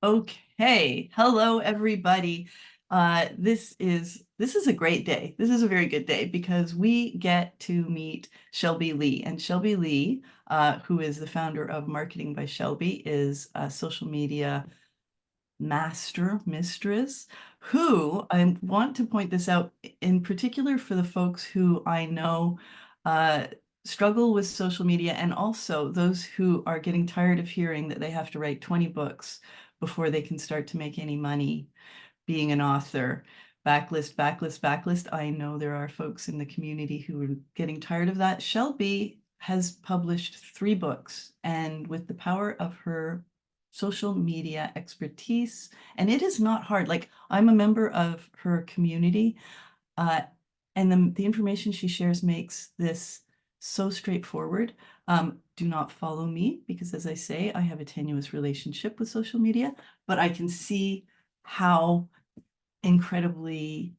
Okay, hello everybody. This is a great day. This is a very good day because we get to meet Shelby Leigh. And Shelby Leigh, who is the founder of Marketing by Shelby, is a social media mistress, who I want to point this out in particular for the folks who I know uh, struggle with social media, and also those who are getting tired of hearing that they have to write 20 books before they can start to make any money being an author. Backlist, backlist, backlist. I know there are folks in the community who are getting tired of that. Shelby has published 3 books, and with the power of her social media expertise, and it is not hard. Like, I'm a member of her community, uh, and the information she shares makes this so straightforward. Do not follow me because, as I say, I have a tenuous relationship with social media, but I can see how incredibly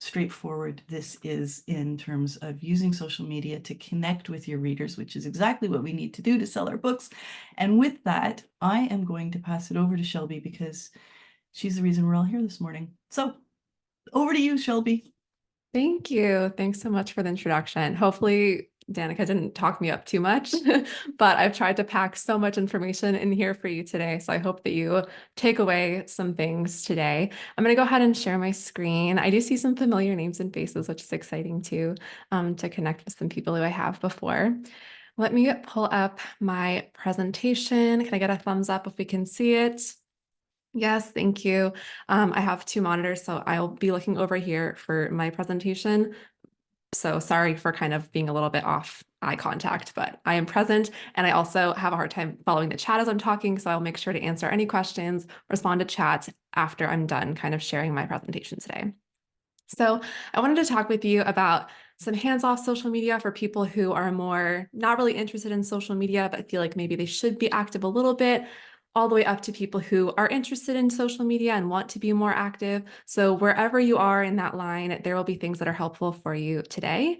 straightforward this is in terms of using social media to connect with your readers, which is exactly what we need to do to sell our books. And with that, I am going to pass it over to Shelby because she's the reason we're all here this morning. So over to you, Shelby. Thank you. Thanks so much for the introduction. Hopefully, Danica didn't talk me up too much, but I've tried to pack so much information in here for you today. So I hope that you take away some things today. I'm going to go ahead and share my screen. I do see some familiar names and faces, which is exciting too, to connect with some people who I have before. Let me pull up my presentation. Can I get a thumbs up if we can see it? Yes, thank you. I have 2 monitors, so I'll be looking over here for my presentation. So sorry for kind of being a little bit off eye contact, but I am present and I also have a hard time following the chat as I'm talking. So I'll make sure to answer any questions, respond to chat after I'm done kind of sharing my presentation today. So I wanted to talk with you about some hands-off social media for people who are more not really interested in social media, but feel like maybe they should be active a little bit, all the way up to people who are interested in social media and want to be more active. So wherever you are in that line, there will be things that are helpful for you today.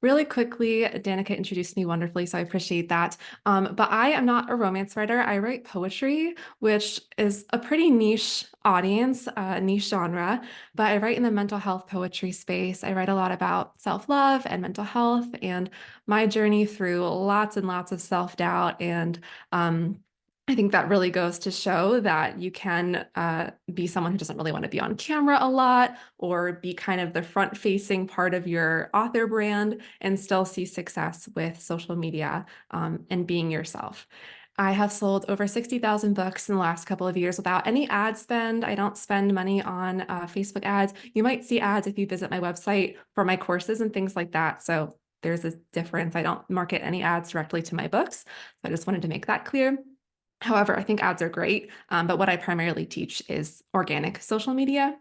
Really quickly, Danica introduced me wonderfully, so I appreciate that. But I am not a romance writer. I write poetry, which is a pretty niche audience, niche genre, but I write in the mental health poetry space. I write a lot about self-love and mental health and my journey through lots and lots of self-doubt and I think that really goes to show that you can be someone who doesn't really want to be on camera a lot or be kind of the front-facing part of your author brand and still see success with social media and being yourself. I have sold over 60,000 books in the last couple of years without any ad spend. I don't spend money on Facebook ads. You might see ads if you visit my website for my courses and things like that. So there's a difference. I don't market any ads directly to my books. So I just wanted to make that clear. However, I think ads are great, but what I primarily teach is organic social media.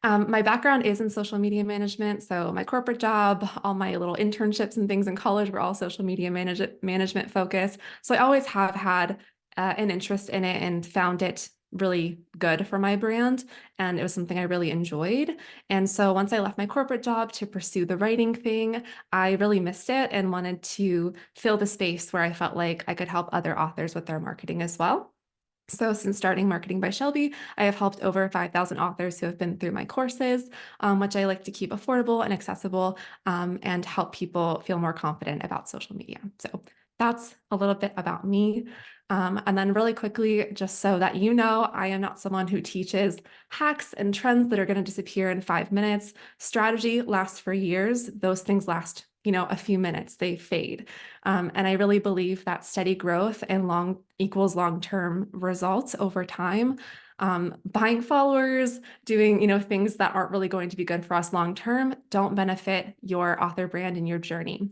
My background is in social media management, so my corporate job, all my little internships and things in college were all social media management focused. So I always have had an interest in it and found it really good for my brand. And it was something I really enjoyed. And so once I left my corporate job to pursue the writing thing, I really missed it and wanted to fill the space where I felt like I could help other authors with their marketing as well. So since starting Marketing by Shelby, I have helped over 5,000 authors who have been through my courses, which I like to keep affordable and accessible and help people feel more confident about social media. So that's a little bit about me. And then really quickly, just so that you know, I am not someone who teaches hacks and trends that are going to disappear in 5 minutes. Strategy lasts for years. Those things last, a few minutes, they fade. And I really believe that steady growth and long equals long-term results over time. Buying followers, doing, things that aren't really going to be good for us long-term don't benefit your author brand and your journey.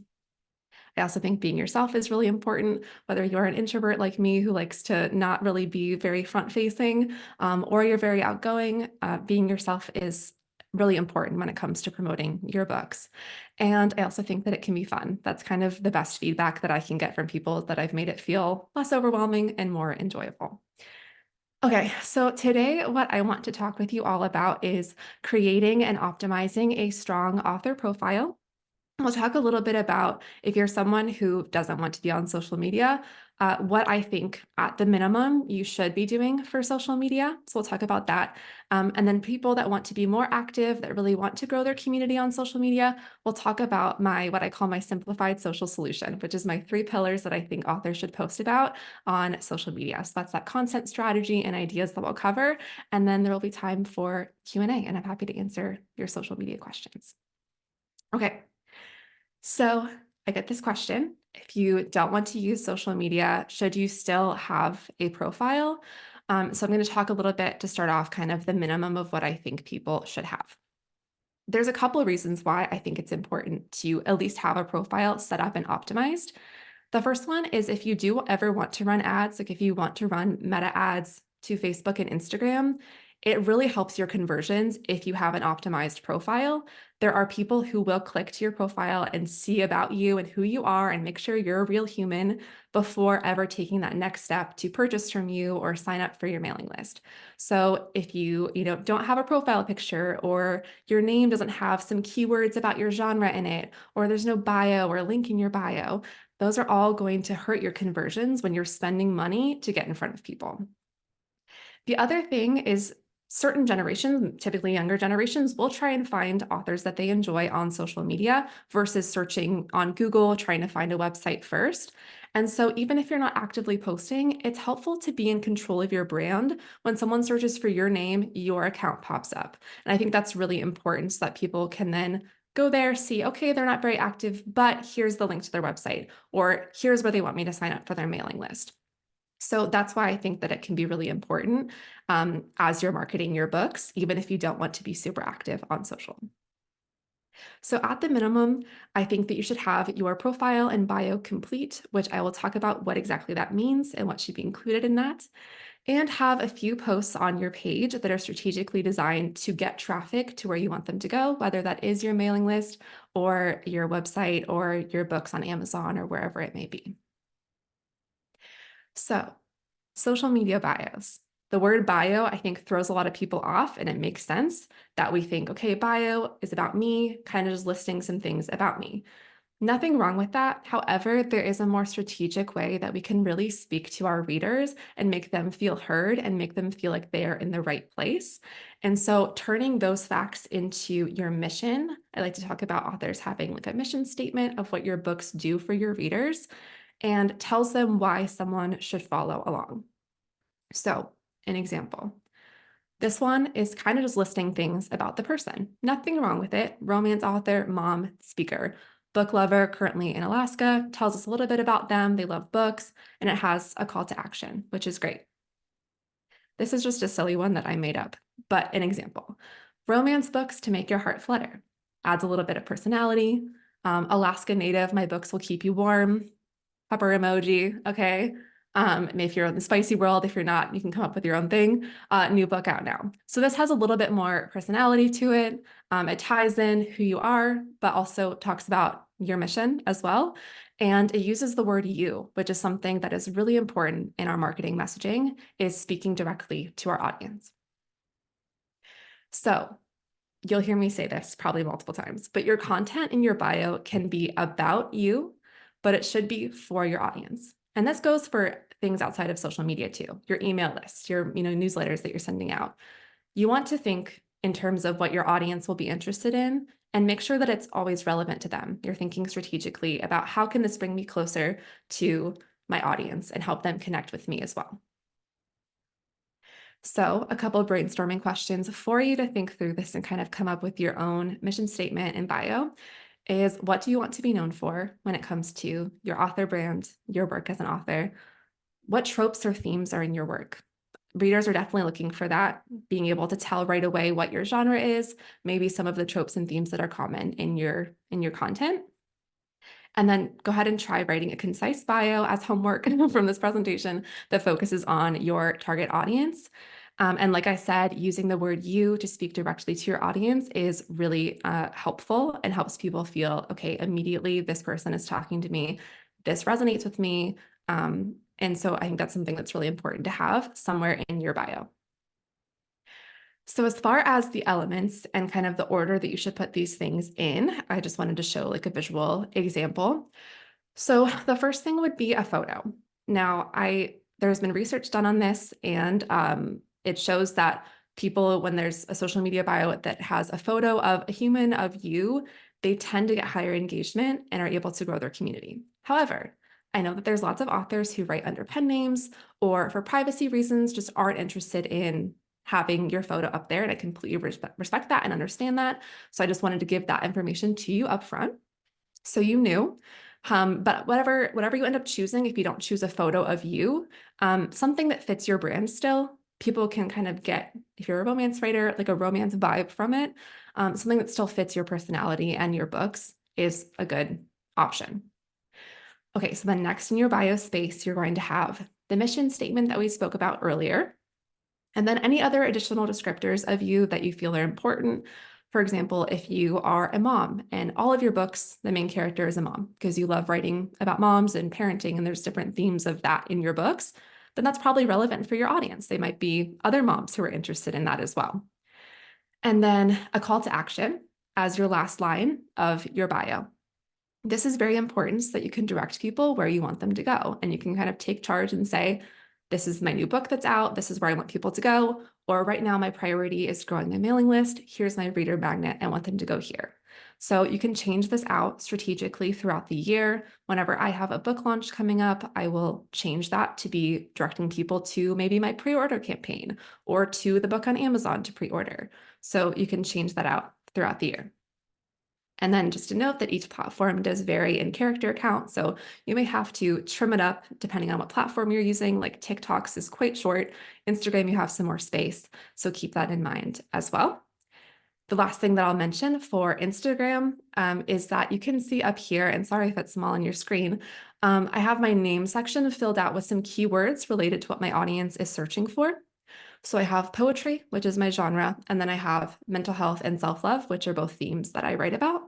I also think being yourself is really important, whether you're an introvert like me who likes to not really be very front-facing, or you're very outgoing, being yourself is really important when it comes to promoting your books. And I also think that it can be fun. That's kind of the best feedback that I can get from people, that I've made it feel less overwhelming and more enjoyable. Okay, so today what I want to talk with you all about is creating and optimizing a strong author profile. We'll talk a little bit about if you're someone who doesn't want to be on social media, what I think at the minimum you should be doing for social media. So we'll talk about that. And then people that want to be more active, that really want to grow their community on social media, we'll talk about what I call my simplified social solution, which is my 3 pillars that I think authors should post about on social media. So that's that content strategy and ideas that we'll cover. And then there will be time for Q&A, and I'm happy to answer your social media questions. Okay. So I get this question. If you don't want to use social media, should you still have a profile? So I'm going to talk a little bit to start off kind of the minimum of what I think people should have. There's a couple of reasons why I think it's important to at least have a profile set up and optimized. The first one is if you do ever want to run ads, like if you want to run meta ads to Facebook and Instagram, it really helps your conversions if you have an optimized profile. There are people who will click to your profile and see about you and who you are and make sure you're a real human before ever taking that next step to purchase from you or sign up for your mailing list. So if you don't have a profile picture, or your name doesn't have some keywords about your genre in it, or there's no bio or link in your bio, those are all going to hurt your conversions when you're spending money to get in front of people. The other thing is certain generations, typically younger generations, will try and find authors that they enjoy on social media versus searching on Google, trying to find a website first. And so even if you're not actively posting, it's helpful to be in control of your brand. When someone searches for your name, your account pops up. And I think that's really important so that people can then go there, see, okay, they're not very active, but here's the link to their website, or here's where they want me to sign up for their mailing list. So that's why I think that it can be really important as you're marketing your books, even if you don't want to be super active on social. So at the minimum, I think that you should have your profile and bio complete, which I will talk about what exactly that means and what should be included in that, and have a few posts on your page that are strategically designed to get traffic to where you want them to go, whether that is your mailing list or your website or your books on Amazon or wherever it may be. So social media bios. The word bio, I think, throws a lot of people off, and it makes sense that we think, okay, bio is about me, kind of just listing some things about me. Nothing wrong with that. However, there is a more strategic way that we can really speak to our readers and make them feel heard and make them feel like they are in the right place. And so turning those facts into your mission, I like to talk about authors having like a mission statement of what your books do for your readers and tells them why someone should follow along. So, an example. This one is kind of just listing things about the person. Nothing wrong with it. Romance author, mom, speaker, book lover, currently in Alaska, tells us a little bit about them. They love books, and it has a call to action, which is great. This is just a silly one that I made up, but an example. Romance books to make your heart flutter. Adds a little bit of personality. Alaska native, my books will keep you warm. Pepper emoji, okay? If you're in the spicy world, if you're not, you can come up with your own thing. New book out now. So this has a little bit more personality to it. It ties in who you are, but also talks about your mission as well. And it uses the word you, which is something that is really important in our marketing messaging, is speaking directly to our audience. So you'll hear me say this probably multiple times, but your content in your bio can be about you, but it should be for your audience. And this goes for things outside of social media too, your email list, your newsletters that you're sending out. You want to think in terms of what your audience will be interested in and make sure that it's always relevant to them. You're thinking strategically about how can this bring me closer to my audience and help them connect with me as well. So a couple of brainstorming questions for you to think through this and kind of come up with your own mission statement and bio is, what do you want to be known for when it comes to your author brand, your work as an author? What tropes or themes are in your work? Readers are definitely looking for that, being able to tell right away what your genre is, maybe some of the tropes and themes that are common in your content. And then go ahead and try writing a concise bio as homework from this presentation that focuses on your target audience. And like I said, using the word you to speak directly to your audience is really helpful and helps people feel, okay, immediately this person is talking to me. This resonates with me. And so I think that's something that's really important to have somewhere in your bio. So as far as the elements and kind of the order that you should put these things in, I just wanted to show like a visual example. So the first thing would be a photo. Now, there's been research done on this, and it shows that people, when there's a social media bio that has a photo of a human of you, they tend to get higher engagement and are able to grow their community. However, I know that there's lots of authors who write under pen names or for privacy reasons just aren't interested in having your photo up there, and I completely respect that and understand that. So I just wanted to give that information to you up front so you knew. But whatever you end up choosing, if you don't choose a photo of you, something that fits your brand still, people can kind of get, if you're a romance writer, like a romance vibe from it, something that still fits your personality and your books is a good option. Okay, so then next in your bio space, you're going to have the mission statement that we spoke about earlier, and then any other additional descriptors of you that you feel are important. For example, if you are a mom and all of your books, the main character is a mom because you love writing about moms and parenting, and there's different themes of that in your books, then that's probably relevant for your audience. They might be other moms who are interested in that as well. And then a call to action as your last line of your bio. This is very important so that you can direct people where you want them to go. And you can kind of take charge and say, this is my new book that's out. This is where I want people to go. Or right now, my priority is growing my mailing list. Here's my reader magnet. I want them to go here. So you can change this out strategically throughout the year. Whenever I have a book launch coming up, I will change that to be directing people to maybe my pre-order campaign or to the book on Amazon to pre-order. So you can change that out throughout the year. And then just to note that each platform does vary in character count. So you may have to trim it up depending on what platform you're using. Like TikTok's is quite short. Instagram, you have some more space. So keep that in mind as well. The last thing that I'll mention for Instagram is that you can see up here, and sorry if it's small on your screen, I have my name section filled out with some keywords related to what my audience is searching for. So I have poetry, which is my genre, and then I have mental health and self-love, which are both themes that I write about.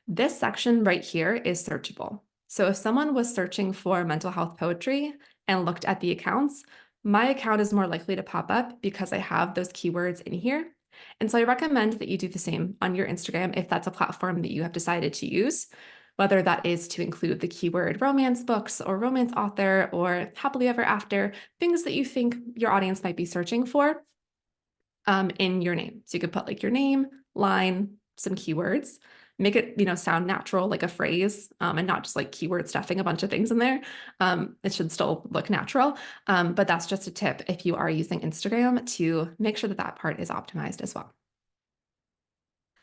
This section right here is searchable. So if someone was searching for mental health poetry and looked at the accounts, my account is more likely to pop up because I have those keywords in here. And so I recommend that you do the same on your Instagram if that's a platform that you have decided to use, whether that is to include the keyword romance books or romance author or happily ever after, things that you think your audience might be searching for in your name. So you could put like your name, line, some keywords, make it, sound natural, like a phrase, and not just like keyword stuffing a bunch of things in there. It should still look natural. But that's just a tip if you are using Instagram to make sure that that part is optimized as well.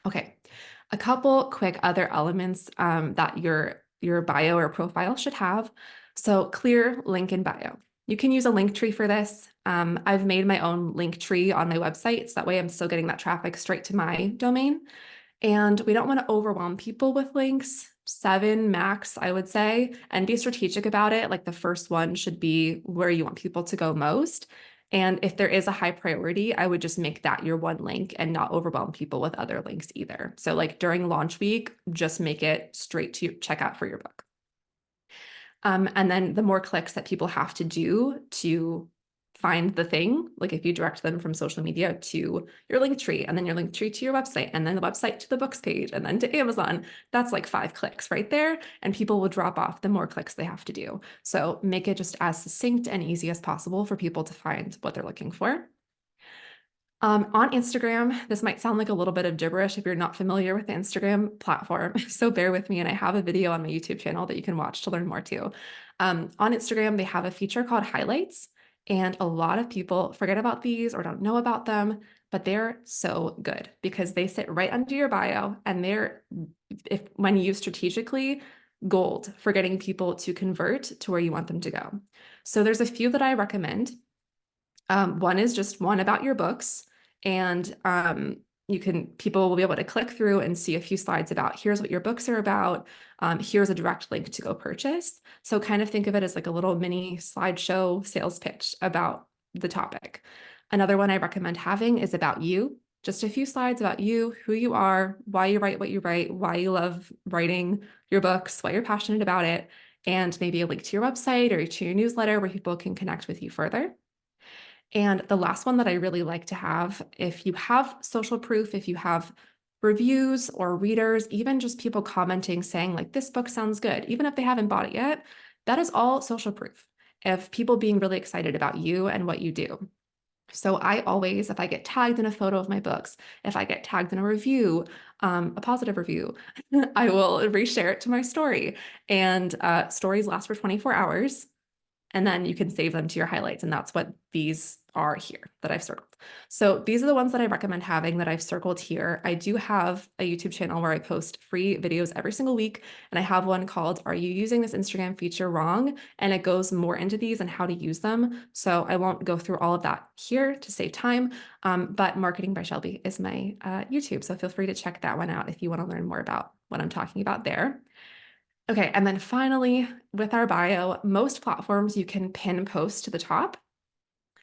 Okay, a couple quick other elements that your bio or profile should have. So clear link in bio. You can use a link tree for this. I've made my own link tree on my website, so that way I'm still getting that traffic straight to my domain. And we don't want to overwhelm people with links, 7 max, I would say, and be strategic about it. Like the first one should be where you want people to go most. And if there is a high priority, I would just make that your one link and not overwhelm people with other links either. So like during launch week, just make it straight to checkout for your book. And then the more clicks that people have to do to find the thing, like if you direct them from social media to your link tree and then your link tree to your website and then the website to the books page and then to Amazon, that's like 5 clicks right there. And people will drop off the more clicks they have to do. So make it just as succinct and easy as possible for people to find what they're looking for. On Instagram, this might sound like a little bit of gibberish if you're not familiar with the Instagram platform, so bear with me, and I have a video on my YouTube channel that you can watch to learn more too. On Instagram, they have a feature called highlights, and a lot of people forget about these or don't know about them, but they're so good because they sit right under your bio, and they're, if when used strategically, gold for getting people to convert to where you want them to go. So there's a few that I recommend. One is just one about your books, and people will be able to click through and see a few slides about here's what your books are about. Here's a direct link to go purchase. So kind of think of it as like a little mini slideshow sales pitch about the topic. Another one I recommend having is about you. Just a few slides about you, who you are, why you write what you write, why you love writing your books, why you're passionate about it, and maybe a link to your website or to your newsletter where people can connect with you further. And the last one that I really like to have, if you have social proof, if you have reviews or readers, even just people commenting saying like, this book sounds good, even if they haven't bought it yet, that is all social proof of people being really excited about you and what you do. So I always, if I get tagged in a photo of my books, if I get tagged in a review, a positive review, I will reshare it to my story. And stories last for 24 hours. And then you can save them to your highlights. And that's what these are here that I've circled. So these are the ones that I recommend having that I've circled here. I do have a YouTube channel where I post free videos every single week. And I have one called, Are You Using This Instagram Feature Wrong? And it goes more into these and how to use them. So I won't go through all of that here to save time. But Marketing by Shelby is my YouTube. So feel free to check that one out if you want to learn more about what I'm talking about there. Okay, and then finally, with our bio, most platforms you can pin posts to the top.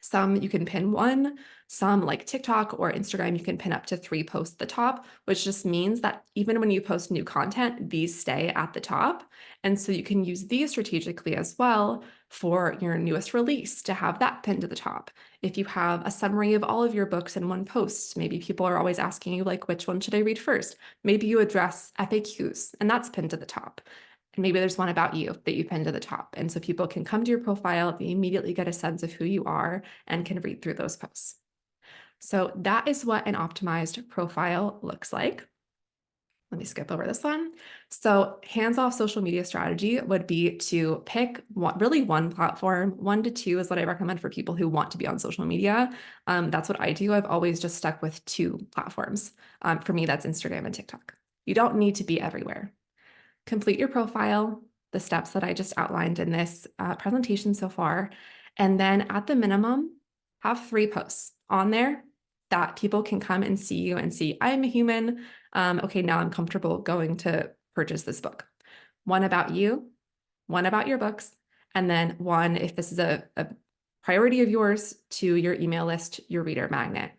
Some you can pin one, some like TikTok or Instagram, you can pin up to 3 posts at the top, which just means that even when you post new content, these stay at the top. And so you can use these strategically as well for your newest release to have that pinned to the top. If you have a summary of all of your books in one post, maybe people are always asking you like, which one should I read first? Maybe you address FAQs and that's pinned to the top. And maybe there's one about you that you pin to the top. And so people can come to your profile, they immediately get a sense of who you are and can read through those posts. So that is what an optimized profile looks like. Let me skip over this one. So hands-off social media strategy would be to pick really one platform. 1 to 2 is what I recommend for people who want to be on social media. That's what I do. I've always just stuck with 2 platforms. For me, that's Instagram and TikTok. You don't need to be everywhere. Complete your profile, the steps that I just outlined in this presentation so far, and then at the minimum, have 3 posts on there that people can come and see you and see, I am a human. Okay, now I'm comfortable going to purchase this book. One about you, one about your books, and then one, if this is a priority of yours, to your email list, your reader magnet.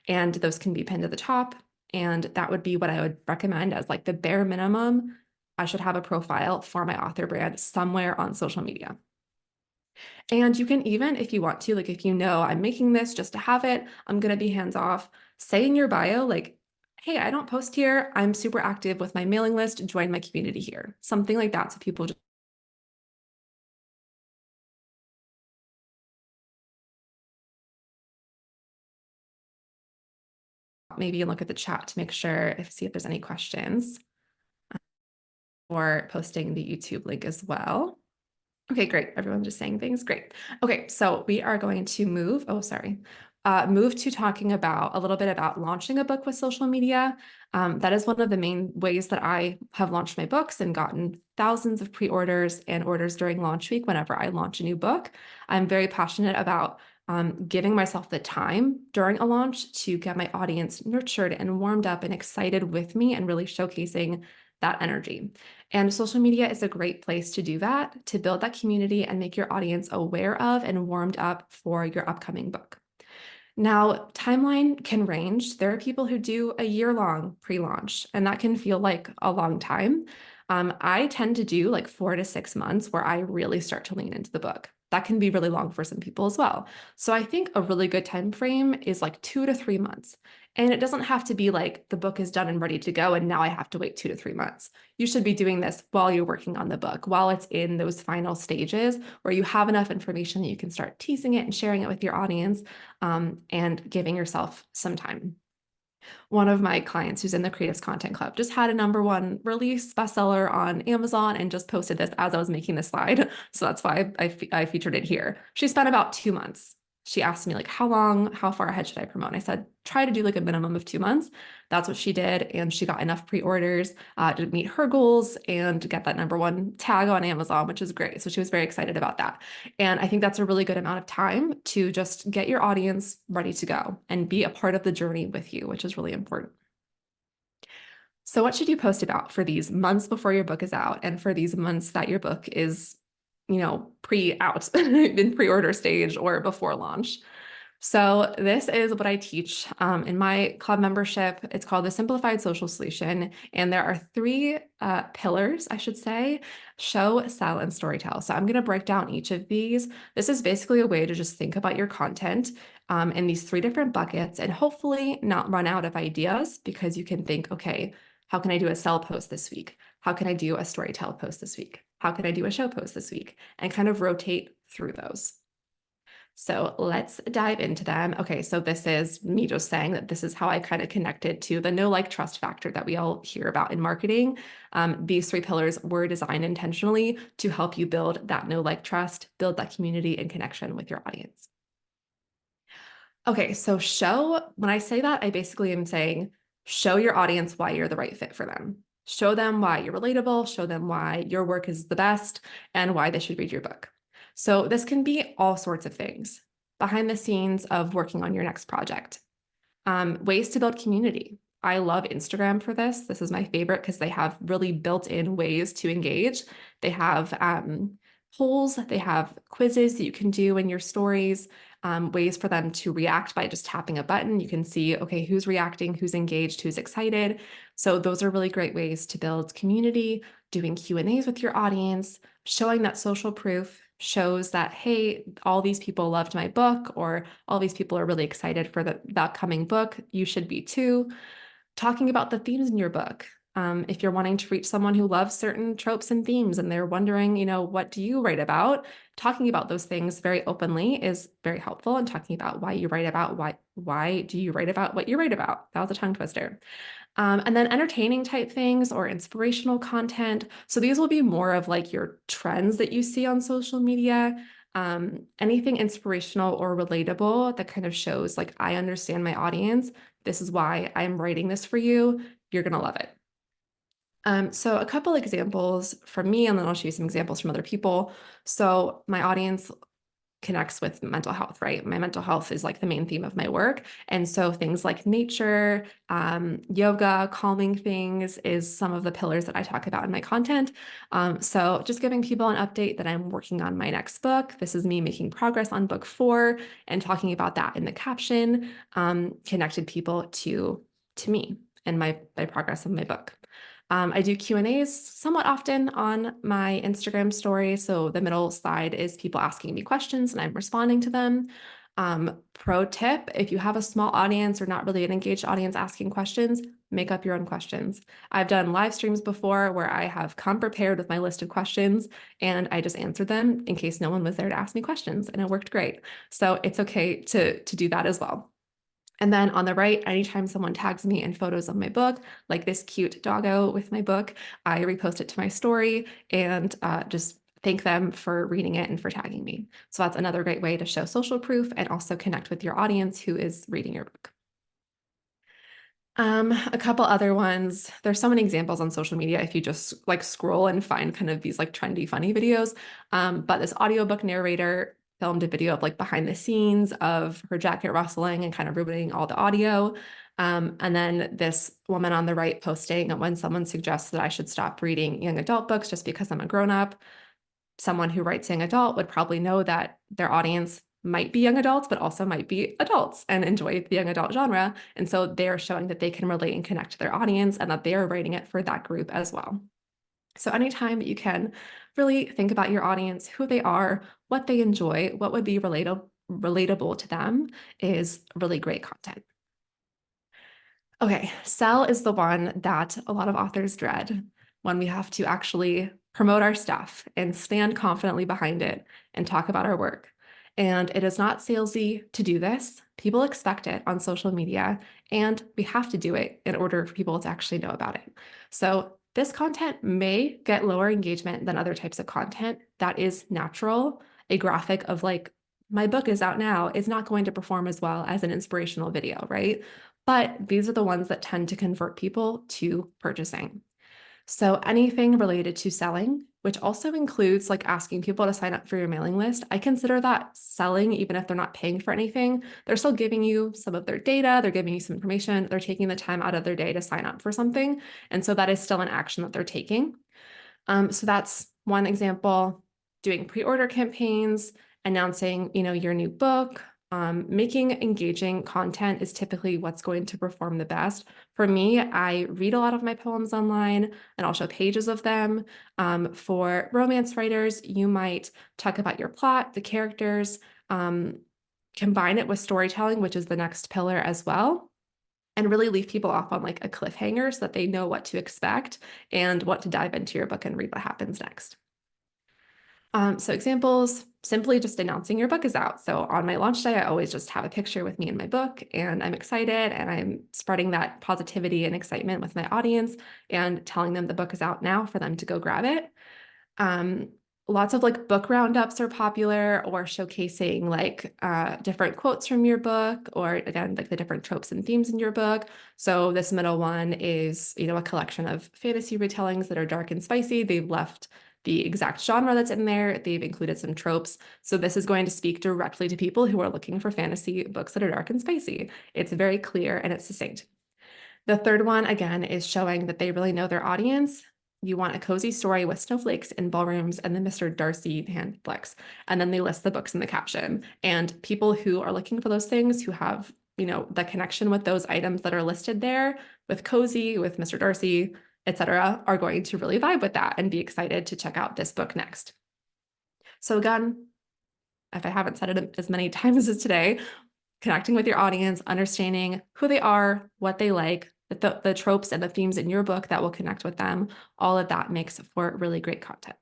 And those can be pinned to the top. And that would be what I would recommend as like the bare minimum. I should have a profile for my author brand somewhere on social media. And you can even, if you want to, like if you know I'm making this just to have it, I'm going to be hands off, say in your bio, like, hey, I don't post here. I'm super active with my mailing list. Join my community here. Something like that. So people just maybe look at the chat to make sure, see if there's any questions, or posting the YouTube link as well. Okay, great. Everyone just saying things. Great. Okay, so we are going to move to talking about a little bit about launching a book with social media. That is one of the main ways that I have launched my books and gotten thousands of pre-orders and orders during launch week whenever I launch a new book. I'm very passionate about giving myself the time during a launch to get my audience nurtured and warmed up and excited with me and really showcasing that energy. And social media is a great place to do that, to build that community and make your audience aware of and warmed up for your upcoming book. Now, timeline can range. There are people who do a year-long pre-launch, and that can feel like a long time. I tend to do like 4 to 6 months where I really start to lean into the book. That can be really long for some people as well. So I think a really good time frame is like 2 to 3 months. And it doesn't have to be like the book is done and ready to go, and now I have to wait 2 to 3 months. You should be doing this while you're working on the book, while it's in those final stages where you have enough information that you can start teasing it and sharing it with your audience, and giving yourself some time. One of my clients who's in the Creatives Content Club just had a #1 release bestseller on Amazon and just posted this as I was making the slide. So that's why I featured it here. She spent about 2 months. She asked me like, how far ahead should I promote? And I said, try to do like a minimum of 2 months. That's what she did. And she got enough pre-orders to meet her goals and get that #1 tag on Amazon, which is great. So she was very excited about that. And I think that's a really good amount of time to just get your audience ready to go and be a part of the journey with you, which is really important. So what should you post about for these months before your book is out and for these months that your book is, pre-out in pre-order stage or before launch? So this is what I teach in my club membership. It's called the Simplified Social Solution, and there are three pillars, I should say: show, sell, and storytell. So I'm going to break down each of these. This is basically a way to just think about your content in these three different buckets, and hopefully not run out of ideas, because you can think, okay, how can I do a sell post this week? How can I do a storytell post this week? How can I do a show post this week? And kind of rotate through those. So let's dive into them. Okay, so this is me just saying that this is how I kind of connected to the know, like, trust factor that we all hear about in marketing. These three pillars were designed intentionally to help you build that know, like, trust, build that community and connection with your audience. Okay, so show, when I say that, I basically am saying show your audience why you're the right fit for them. Show them why you're relatable, show them why your work is the best, and why they should read your book. So this can be all sorts of things: behind the scenes of working on your next project, ways to build community. I love Instagram for this. This is my favorite because they have really built-in ways to engage. They have polls, they have quizzes that you can do in your stories, ways for them to react by just tapping a button. You can see, okay, who's reacting, who's engaged, who's excited. So those are really great ways to build community. Doing Q&As with your audience, showing that social proof shows that, hey, all these people loved my book, or all these people are really excited for the upcoming book. You should be too. Talking about the themes in your book. If you're wanting to reach someone who loves certain tropes and themes and they're wondering, what do you write about? Talking about those things very openly is very helpful, and talking about why you write about why do you write about what you write about? That was a tongue twister. And then entertaining type things or inspirational content. So these will be more of like your trends that you see on social media. Anything inspirational or relatable that kind of shows, like, I understand my audience. This is why I'm writing this for you. You're going to love it. So a couple examples from me, and then I'll show you some examples from other people. So my audience connects with mental health, right? My mental health is like the main theme of my work. And so things like nature, yoga, calming things is some of the pillars that I talk about in my content. So just giving people an update that I'm working on my next book. This is me making progress on book 4 and talking about that in the caption, connected people to me and my progress on my book. I do Q&As somewhat often on my Instagram story. So the middle slide is people asking me questions and I'm responding to them. Pro tip: if you have a small audience or not really an engaged audience asking questions, make up your own questions. I've done live streams before where I have come prepared with my list of questions and I just answered them in case no one was there to ask me questions, and it worked great. So it's okay to do that as well. And then on the right, anytime someone tags me in photos of my book, like this cute doggo with my book, I repost it to my story and just thank them for reading it and for tagging me. So that's another great way to show social proof and also connect with your audience who is reading your book. A couple other ones. There's so many examples on social media if you just like scroll and find kind of these like trendy, funny videos. But this audiobook narrator filmed a video of like behind the scenes of her jacket rustling and kind of ruining all the audio. And then this woman on the right posting when someone suggests that I should stop reading young adult books just because I'm a grown-up. Someone who writes young adult would probably know that their audience might be young adults, but also might be adults and enjoy the young adult genre. And so they're showing that they can relate and connect to their audience and that they are writing it for that group as well. So anytime you can really think about your audience, who they are, what they enjoy, what would be relatable to them is really great content. Okay, sell is the one that a lot of authors dread, when we have to actually promote our stuff and stand confidently behind it and talk about our work. And it is not salesy to do this. People expect it on social media, and we have to do it in order for people to actually know about it. So this content may get lower engagement than other types of content. That is natural. A graphic of like, my book is out now is not going to perform as well as an inspirational video, right? But these are the ones that tend to convert people to purchasing. So anything related to selling, which also includes like asking people to sign up for your mailing list, I consider that selling, even if they're not paying for anything. They're still giving you some of their data, they're giving you some information, they're taking the time out of their day to sign up for something. And so that is still an action that they're taking. So that's one example. Doing pre-order campaigns, announcing, your new book, Making engaging content is typically what's going to perform the best. For me, I read a lot of my poems online and I'll show pages of them. For romance writers, you might talk about your plot, the characters, um, combine it with storytelling, which is the next pillar as well, and really leave people off on like a cliffhanger so that they know what to expect and what to dive into your book and read what happens next. So examples, simply just announcing your book is out. So on my launch day, I always just have a picture with me and my book, and I'm excited and I'm spreading that positivity and excitement with my audience and telling them the book is out now for them to go grab it. Um, Lots of like book roundups are popular, or showcasing like different quotes from your book, or again, like the different tropes and themes in your book. So this middle one is, a collection of fantasy retellings that are dark and spicy. They've left the exact genre that's in there. They've included some tropes. So this is going to speak directly to people who are looking for fantasy books that are dark and spicy. It's very clear and it's succinct. The third one, again, is showing that they really know their audience. You want a cozy story with snowflakes and ballrooms and then Mr. Darcy hand flicks. And then they list the books in the caption. And people who are looking for those things, who have, the connection with those items that are listed there, with cozy, with Mr. Darcy, etc., are going to really vibe with that and be excited to check out this book next. So again, if I haven't said it as many times as today, connecting with your audience, understanding who they are, what they like, the tropes and the themes in your book that will connect with them, all of that makes for really great content.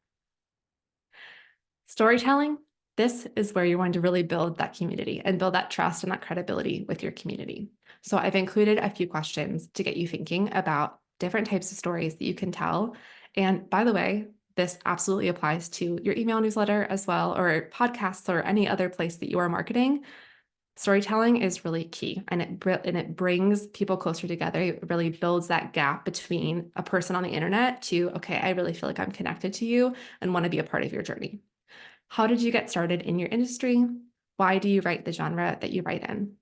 Storytelling, this is where you're going to really build that community and build that trust and that credibility with your community. So I've included a few questions to get you thinking about different types of stories that you can tell. And by the way, this absolutely applies to your email newsletter as well, or podcasts, or any other place that you are marketing. Storytelling is really key, and it brings people closer together. It really builds that gap between a person on the internet to, okay, I really feel like I'm connected to you and want to be a part of your journey. How did you get started in your industry? Why do you write the genre that you write in?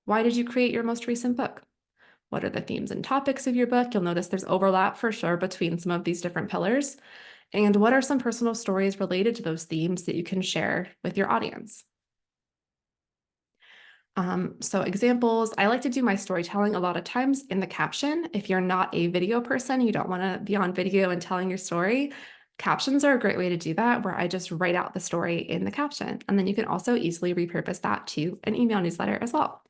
Why did you create your most recent book? What are the themes and topics of your book? You'll notice there's overlap for sure between some of these different pillars. And what are some personal stories related to those themes that you can share with your audience? So examples, I like to do my storytelling a lot of times in the caption. If you're not a video person, you don't want to be on video and telling your story, captions are a great way to do that, where I just write out the story in the caption. And then you can also easily repurpose that to an email newsletter as well.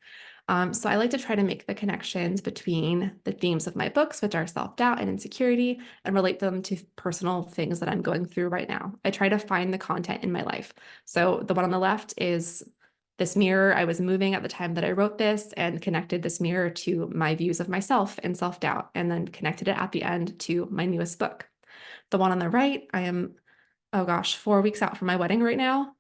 So I like to try to make the connections between the themes of my books, which are self-doubt and insecurity, and relate them to personal things that I'm going through right now. I try to find the content in my life. So the one on the left is this mirror. I was moving at the time that I wrote this, and connected this mirror to my views of myself and self-doubt, and then connected it at the end to my newest book. The one on the right, I am, oh gosh, 4 weeks out from my wedding right now.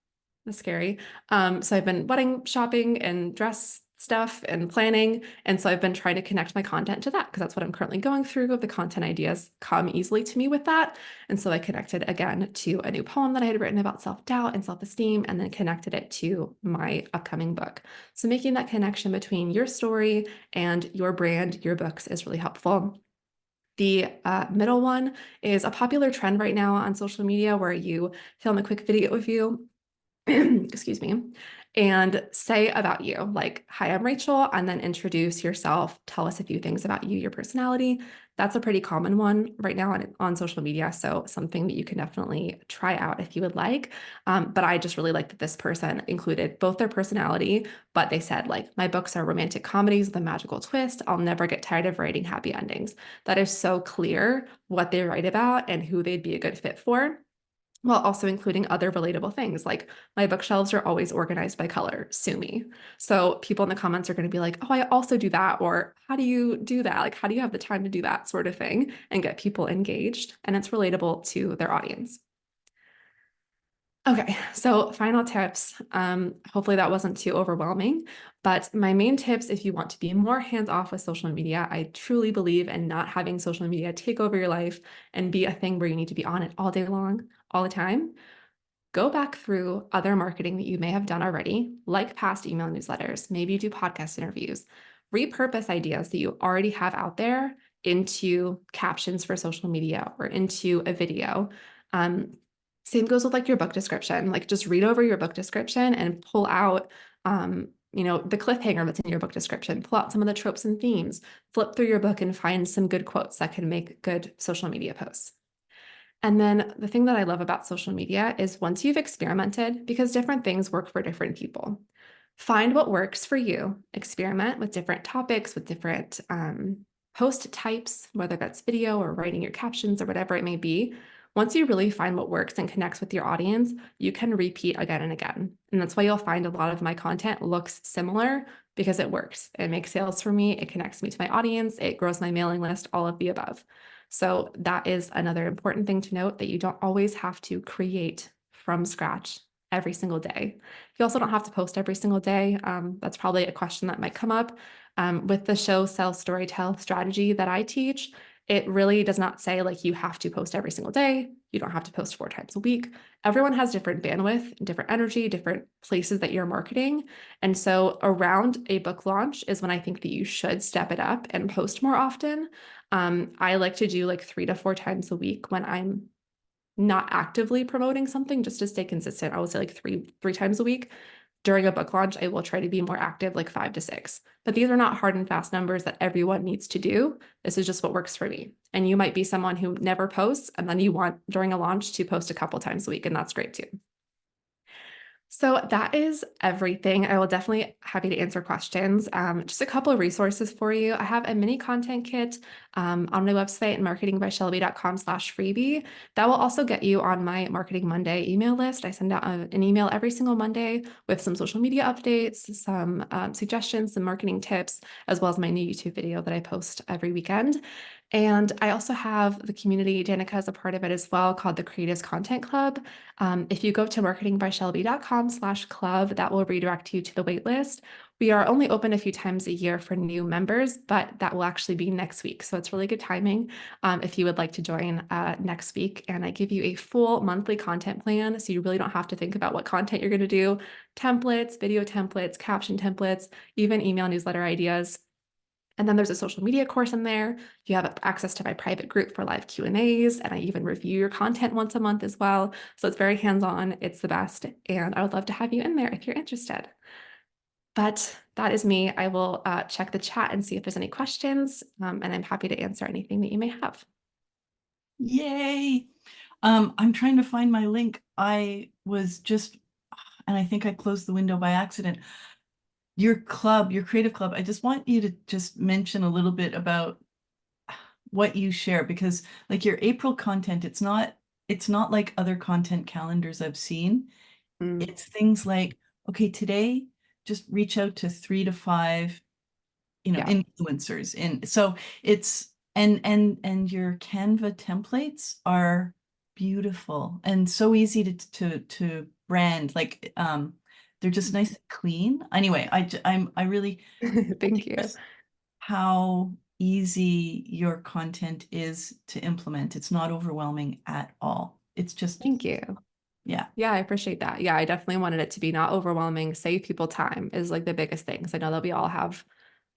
That's scary. So I've been wedding shopping and dress stuff and planning. And so I've been trying to connect my content to that, because that's what I'm currently going through. The content ideas come easily to me with that. And so I connected again to a new poem that I had written about self-doubt and self-esteem, and then connected it to my upcoming book. So making that connection between your story and your brand, your books, is really helpful. The middle one is a popular trend right now on social media, where you film a quick video of you excuse me, and say about you, like, hi, I'm Rachel, and then introduce yourself, tell us a few things about you, your personality. That's a pretty common one right now on social media. So something that you can definitely try out if you would like. But I just really like that this person included both their personality, but they said, like, my books are romantic comedies with a magical twist. I'll never get tired of writing happy endings. That is so clear what they write about and who they'd be a good fit for, while also including other relatable things, like, my bookshelves are always organized by color, sue me. So people in the comments are going to be like, oh, I also do that, or how do you do that? Like, how do you have the time to do that sort of thing, and get people engaged, and it's relatable to their audience. Okay, so final tips. Hopefully that wasn't too overwhelming, but my main tips, if you want to be more hands-off with social media, I truly believe in not having social media take over your life and be a thing where you need to be on it all day long, all the time. Go back through other marketing that you may have done already, like past email newsletters. Maybe you do podcast interviews. Repurpose ideas that you already have out there into captions for social media or into a video. Same goes with like your book description. Like, just read over your book description and pull out the cliffhanger that's in your book description, pull out some of the tropes and themes, flip through your book and find some good quotes that can make good social media posts. And then the thing that I love about social media is once you've experimented, because different things work for different people, find what works for you, experiment with different topics, with different post types, whether that's video or writing your captions or whatever it may be. Once you really find what works and connects with your audience, you can repeat again and again. And that's why you'll find a lot of my content looks similar because it works. It makes sales for me. It connects me to my audience. It grows my mailing list, all of the above. So that is another important thing to note, that you don't always have to create from scratch every single day. You also don't have to post every single day. That's probably a question that might come up. With the show, sell, story, tell strategy that I teach, it really does not say like you have to post every single day. You don't have to post 4 times a week. Everyone has different bandwidth, different energy, different places that you're marketing. And so around a book launch is when I think that you should step it up and post more often. I like to do like 3 to 4 times a week when I'm not actively promoting something, just to stay consistent. I would say like three times a week. During a book launch, I will try to be more active, like 5 to 6. But these are not hard and fast numbers that everyone needs to do. This is just what works for me. And you might be someone who never posts, and then you want during a launch to post a couple times a week, and that's great too. So that is everything. I will definitely happy to answer questions. Just a couple of resources for you. I have a mini content kit on my website, marketingbyshelby.com/freebie. That will also get you on my Marketing Monday email list. I send out an email every single Monday with some social media updates, some suggestions, some marketing tips, as well as my new YouTube video that I post every weekend. And I also have the community, Danica is a part of it as well, called the Creatives Content Club. If you go to marketingbyshelby.com/club, that will redirect you to the waitlist. We are only open a few times a year for new members, but that will actually be next week. So it's really good timing if you would like to join next week. And I give you a full monthly content plan, so you really don't have to think about what content you're going to do. Templates, video templates, caption templates, even email newsletter ideas. And then there's a social media course in there. You have access to my private group for live Q&As, and I even review your content once a month as well. So it's very hands-on. It's the best. And I would love to have you in there if you're interested. But that is me. I will check the chat and see if there's any questions. And I'm happy to answer anything that you may have. Yay. I'm trying to find my link. I was just, and I think I closed the window by accident. Your club, your creative club, I just want you to just mention a little bit about what you share, because like your April content, it's not like other content calendars I've seen. Mm, It's things like, okay, today just reach out to 3 to 5, yeah, influencers. And so it's and your Canva templates are beautiful and so easy to brand. Like they're just nice and clean. Anyway, I really thank you. how easy your content is to implement. It's not overwhelming at all. It's just, Thank you. yeah. Yeah, I appreciate that. Yeah, I definitely wanted it to be not overwhelming. Save people time is like the biggest thing. So I know that we all have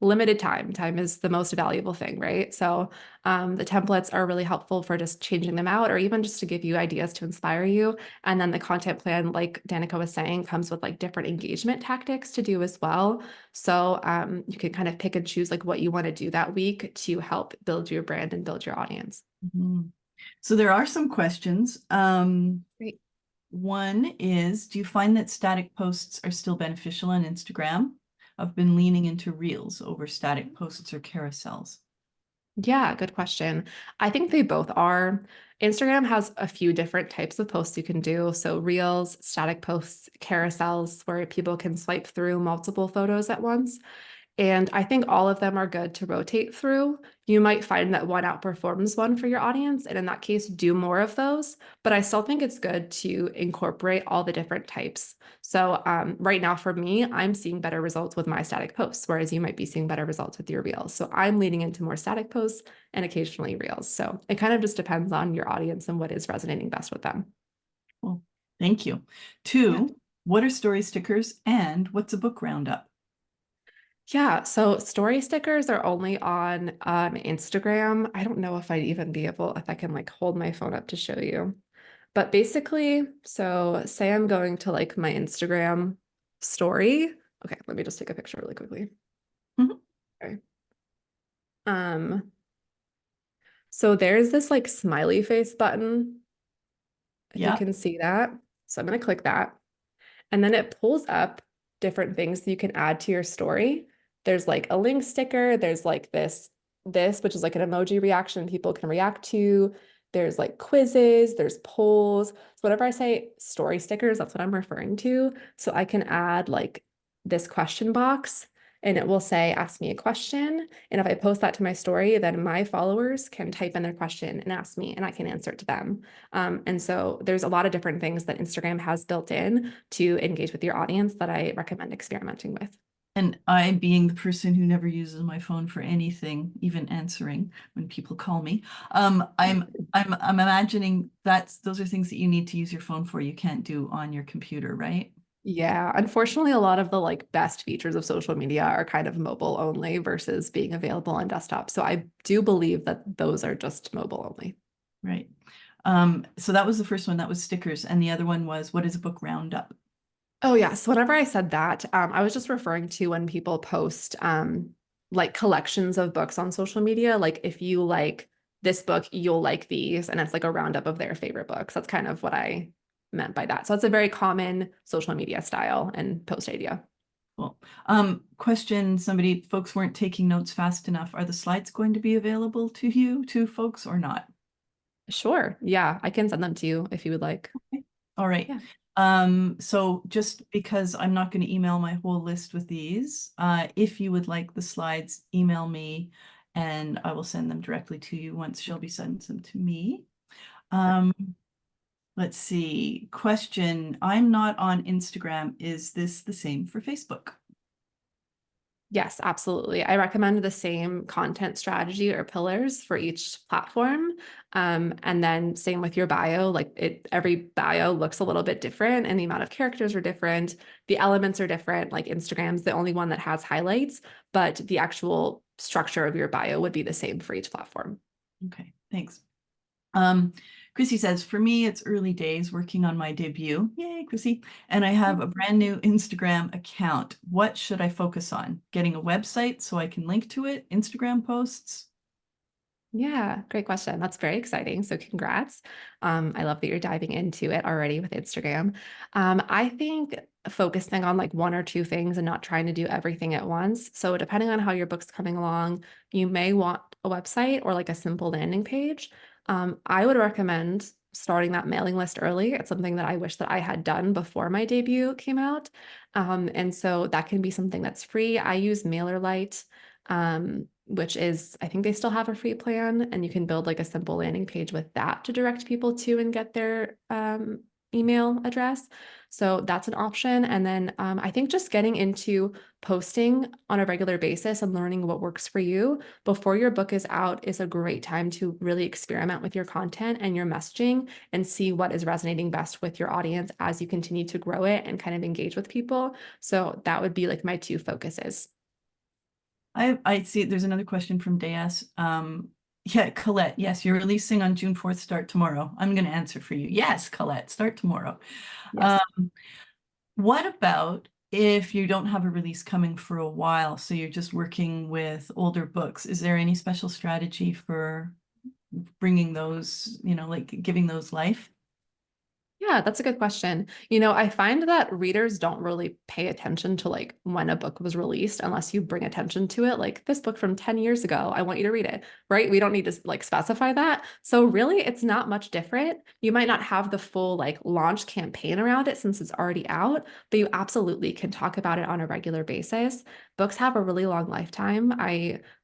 limited time. Time is the most valuable thing, right? So the templates are really helpful for just changing them out or even just to give you ideas to inspire you. And then the content plan, like Danica was saying, comes with like different engagement tactics to do as well. So you can kind of pick and choose like what you want to do that week to help build your brand and build your audience. Mhm. So there are some questions. Great. One is, do you find that static posts are still beneficial on Instagram? I've been leaning into reels over static posts or carousels. Yeah, good question. I think they both are. Instagram has a few different types of posts you can do. So reels, static posts, carousels, where people can swipe through multiple photos at once. And I think all of them are good to rotate through. You might find that one outperforms one for your audience, and in that case, do more of those. But I still think it's good to incorporate all the different types. So right now for me, I'm seeing better results with my static posts, whereas you might be seeing better results with your reels. So I'm leaning into more static posts and occasionally reels. So it kind of just depends on your audience and what is resonating best with them. Well, thank you. Yeah. Two, what are story stickers and what's a book roundup? Yeah, so story stickers are only on Instagram. I don't know if I'd even be able, if I can like hold my phone up to show you. But basically, so say I'm going to like my Instagram story Okay, let me just take a picture really quickly. Mhm. Okay. Um, so there's this like smiley face button, if you Yeah. can see that. So I'm going to click that. And then it pulls up different things that you can add to your story. There's like a link sticker, there's like this, which is like an emoji reaction people can react to. There's like quizzes, there's polls. So whenever I say story stickers, that's what I'm referring to. So I can add like this question box and it will say, ask me a question. And if I post that to my story, then my followers can type in their question and ask me, and I can answer it to them. And so there's a lot of different things that Instagram has built in to engage with your audience that I recommend experimenting with. And I, being the person who never uses my phone for anything, even answering when people call me, I'm imagining those are things that you need to use your phone for. You can't do on your computer, right? Yeah, unfortunately, a lot of the like best features of social media are kind of mobile only versus being available on desktop. So I do believe that those are just mobile only. Right. So that was the first one. That was stickers, and the other one was what is a book roundup? Oh yeah. So whenever I said that, I was just referring to when people post like collections of books on social media. Like if you like this book, you'll like these, and it's like a roundup of their favorite books. That's kind of what I meant by that. So it's a very common social media style and post idea. Cool. Question, somebody, folks weren't taking notes fast enough. Are the slides going to be available to you, to folks, or not? Sure. Yeah, I can send them to you if you would like. Okay. All right. Yeah. So just because I'm not going to email my whole list with these, if you would like the slides, email me and I will send them directly to you once Shelby sends them to me. Um, let's see. Question, I'm not on Instagram. Is this the same for Facebook? Yes, absolutely. I recommend the same content strategy or pillars for each platform. And then same with your bio, every bio looks a little bit different and the amount of characters are different. The elements are different. Like Instagram's the only one that has highlights, but the actual structure of your bio would be the same for each platform. Okay, thanks. Um, Chrissy says, for me, it's early days working on my debut. Yay, Chrissy. And I have a brand new Instagram account. What should I focus on? Getting a website so I can link to it? Instagram posts? Yeah, great question. That's very exciting. So congrats. I love that you're diving into it already with Instagram. I think focusing on like one or two things and not trying to do everything at once. So depending on how your book's coming along, you may want a website or like a simple landing page. I would recommend starting that mailing list early. It's something that I wish that I had done before my debut came out. And so that can be something that's free. I use MailerLite, which is, I think they still have a free plan, and you can build like a simple landing page with that to direct people to and get their email address. So that's an option. And then I think just getting into posting on a regular basis and learning what works for you before your book is out is a great time to really experiment with your content and your messaging and see what is resonating best with your audience as you continue to grow it and kind of engage with people. So that would be like my two focuses. I see there's another question from Deas. Yeah, Colette, yes, you're releasing on June 4th, start tomorrow. I'm going to answer for you. Yes, Colette, start tomorrow. Um, Yes. what about if you don't have a release coming for a while, so you're just working with older books? Is there any special strategy for bringing those, like giving those life? Yeah, that's a good question. I find that readers don't really pay attention to like when a book was released unless you bring attention to it. Like this book from 10 years ago, I want you to read it, right? We don't need to like specify that. So really, it's not much different. You might not have the full like launch campaign around it since it's already out, but you absolutely can talk about it on a regular basis. Books have a really long lifetime.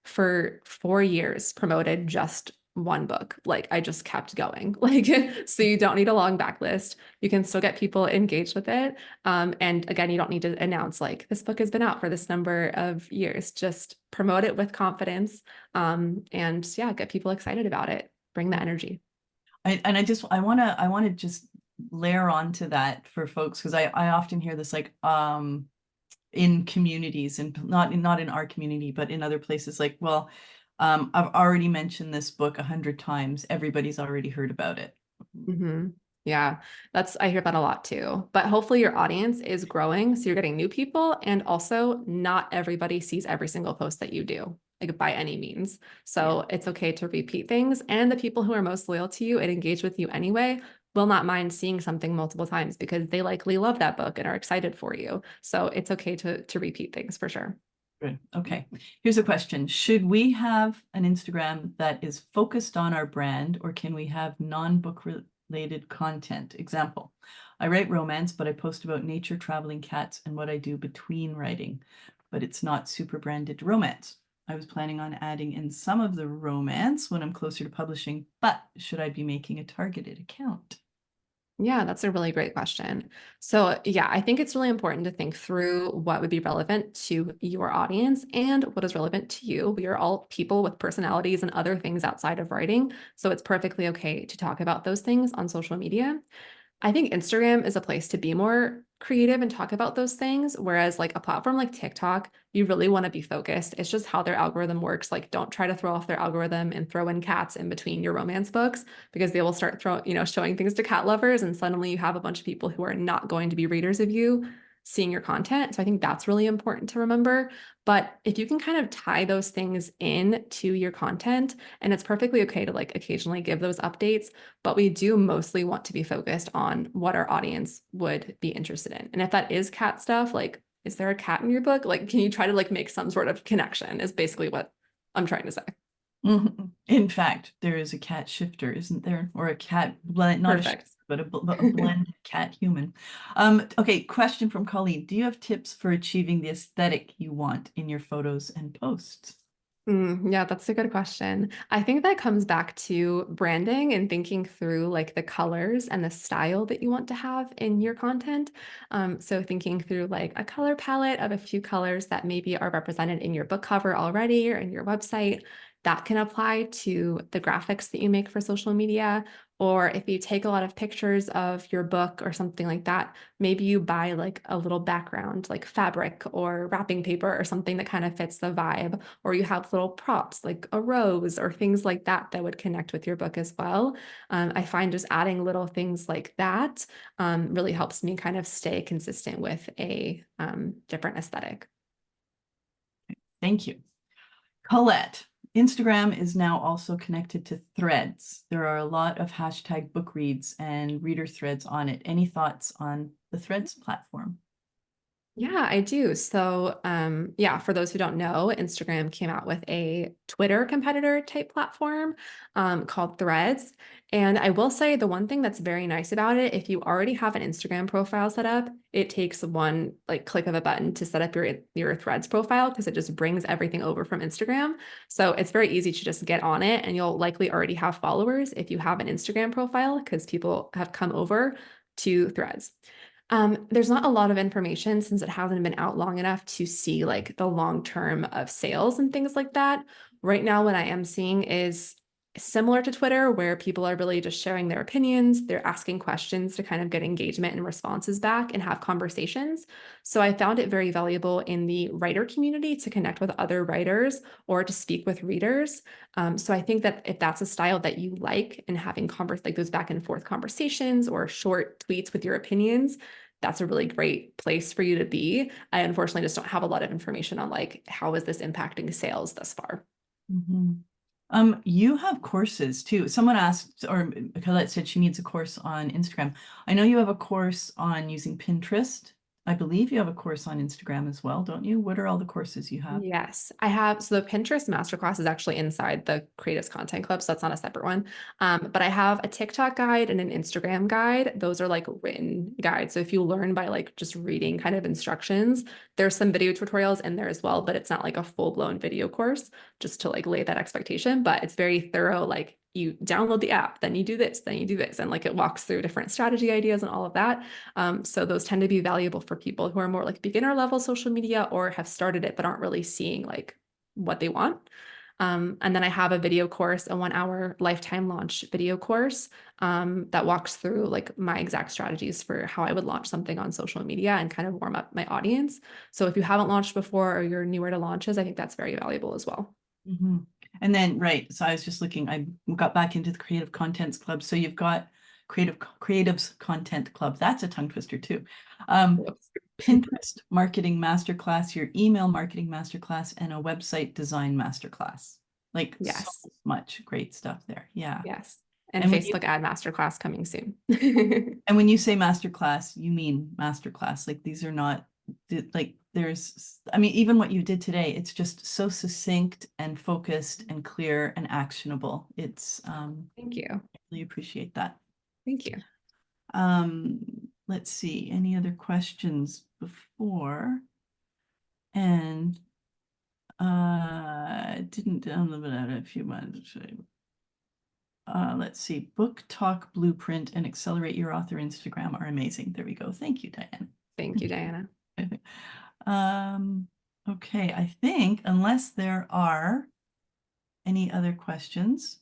For 4 years, promoted just one book. Like I just kept going. Like, so you don't need a long backlist. You can still get people engaged with it. And again, you don't need to announce like this book has been out for this number of years. Just promote it with confidence. And yeah, get people excited about it. Bring the energy. I want to just layer on to that for folks because I often hear this like in communities and not in our community, but in other places like, well, I've already mentioned this book 100 times. Everybody's already heard about it. Mm-hmm. Yeah, I hear that a lot too. But hopefully your audience is growing. So you're getting new people. And also, not everybody sees every single post that you do, like by any means. Yeah. So it's okay to repeat things. And the people who are most loyal to you and engage with you anyway will not mind seeing something multiple times because they likely love that book and are excited for you. So it's okay to repeat things for sure. Good. Okay. Here's a question. Should we have an Instagram that is focused on our brand, or can we have non-book related content? Example, I write romance, but I post about nature, traveling, cats, and what I do between writing, but it's not super branded romance. I was planning on adding in some of the romance when I'm closer to publishing, but should I be making a targeted account? Yeah, that's a really great question. So, yeah, I think it's really important to think through what would be relevant to your audience and what is relevant to you. We are all people with personalities and other things outside of writing. So, it's perfectly okay to talk about those things on social media. I think Instagram is a place to be more creative and talk about those things. Whereas, like a platform like TikTok, you really want to be focused. It's just how their algorithm works. Like, don't try to throw off their algorithm and throw in cats in between your romance books because they will start showing things to cat lovers. And suddenly you have a bunch of people who are not going to be readers of you seeing your content. So I think that's really important to remember. But if you can kind of tie those things in to your content, and it's perfectly okay to like occasionally give those updates, but we do mostly want to be focused on what our audience would be interested in. And if that is cat stuff, like, is there a cat in your book? Like, can you try to like make some sort of connection is basically what I'm trying to say. Mhm. In fact, there is a cat shifter, isn't there? Or a cat blend, not a shifter, Perfect. but a blend cat human. Okay, question from Colleen. Do you have tips for achieving the aesthetic you want in your photos and posts? Yeah, that's a good question. I think that comes back to branding and thinking through like the colors and the style that you want to have in your content. So thinking through like a color palette of a few colors that maybe are represented in your book cover already or in your website. That can apply to the graphics that you make for social media. Or if you take a lot of pictures of your book or something like that, maybe you buy like a little background, like fabric or wrapping paper or something that kind of fits the vibe, or you have little props like a rose or things like that that would connect with your book as well. I find just adding little things like that really helps me kind of stay consistent with a different aesthetic. Thank you. Colette, Instagram is now also connected to threads. There are a lot of hashtag book reads and reader threads on it. Any thoughts on the threads platform? Yeah, I do. So, yeah, for those who don't know, Instagram came out with a Twitter competitor type platform called Threads. And I will say the one thing that's very nice about it, if you already have an Instagram profile set up, it takes one like click of a button to set up your Threads profile because it just brings everything over from Instagram. So it's very easy to just get on it, and you'll likely already have followers if you have an Instagram profile because people have come over to Threads. There's not a lot of information since it hasn't been out long enough to see like the long term of sales and things like that. Right now, what I am seeing is similar to Twitter, where people are really just sharing their opinions. They're asking questions to kind of get engagement and responses back and have conversations. So I found it very valuable in the writer community to connect with other writers or to speak with readers. So I think that if that's a style that you like and having like those back and forth conversations or short tweets with your opinions, that's a really great place for you to be. I unfortunately just don't have a lot of information on like how is this impacting sales thus far. Mhm. You have courses too. Someone asked, or Colette said she needs a course on Instagram. I know you have a course on using Pinterest. I believe you have a course on Instagram as well, don't you? What are all the courses you have? Yes, I have. So the Pinterest masterclass is actually inside the Creatives Content Club, so that's not a separate one. But I have a TikTok guide and an Instagram guide. Those are like written guides. So if you learn by like just reading kind of instructions, there's some video tutorials in there as well, but it's not like a full-blown video course, just to like lay that expectation. But it's very thorough, like you download the app, then you do this, then you do this, and like it walks through different strategy ideas and all of that. So those tend to be valuable for people who are more like beginner level social media or have started it but aren't really seeing like what they want. And then I have a video course, a 1 hour lifetime launch video course that walks through like my exact strategies for how I would launch something on social media and kind of warm up my audience. So if you haven't launched before or you're newer to launches, I think that's very valuable as well. Mhm. And then, right, so I was just looking, I got back into the Creative Contents Club. So you've got Creatives Content Club. That's a tongue twister too. Um, Whoops. Pinterest Marketing Masterclass, your email marketing masterclass, and a website design masterclass. Like so Yes. much great stuff there. Yeah. Yes. And And when you Facebook ad masterclass coming soon. and when you say masterclass, you mean masterclass. Like these are not like there's I mean, even what you did today, it's just so succinct and focused and clear and actionable. It's Thank you. I really appreciate that. Thank you. Um, let's see, any other questions before? And didn't download it a few months. Let's see, Book Talk Blueprint and Accelerate Your Author Instagram are amazing. There we go. Thank you, Diane. Thank you, Diana. Um, okay, I think unless there are any other questions,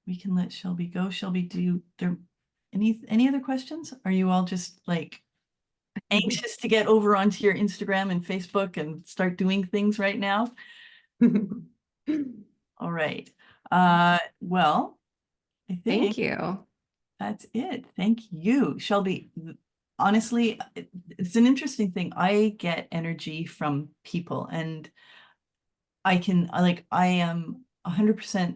we can let Shelby go. Shelby, do there any other questions? Are you all just like anxious to get over onto your Instagram and Facebook and start doing things right now? All right. Well, I Thank think you. that's it. Thank you, Shelby. Honestly, it's an interesting thing. I get energy from people, and I am 100%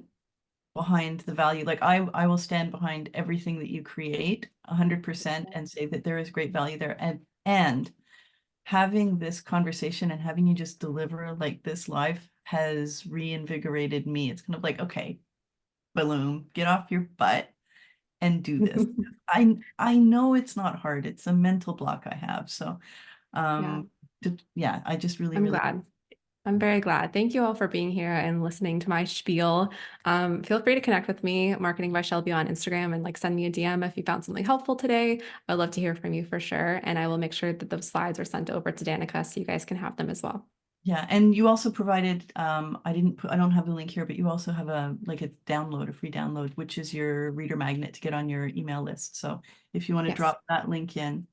behind the value. Like I will stand behind everything that you create 100% and say that there is great value there. And having this conversation and having you just deliver like this live has reinvigorated me. It's kind of like, okay, balloon, get off your butt and do this. I know it's not hard. It's a mental block I have. So Yeah, yeah, I just really, I'm really glad. I'm very glad. Thank you all for being here and listening to my spiel. Feel free to connect with me, Marketing by Shelby on Instagram, and like send me a DM if you found something helpful today. I'd love to hear from you for sure. And I will make sure that those slides are sent over to Danica so you guys can have them as well. yeah. And you also provided, I don't have the link here, but you also have a free download, which is your reader magnet to get on your email list. So if you want to Yes, drop that link in,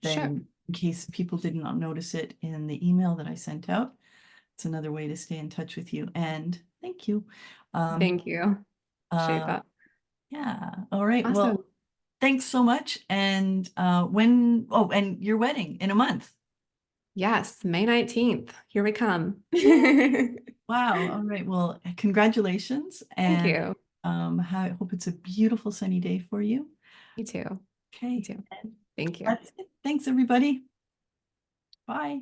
sure. then in case people did not notice it in the email that I sent out, it's another way to stay in touch with you. And thank you. Um, Thank you. Appreciate uh, that. yeah. All right. Awesome. Well, thanks so much. And and your wedding in a month. Yes, May 19th. Here we come. Wow. All right. Well, congratulations. Thank And you. I hope it's a beautiful sunny day for you. You too. You Okay. too. And Thank you. that's it. Thanks, everybody. Bye.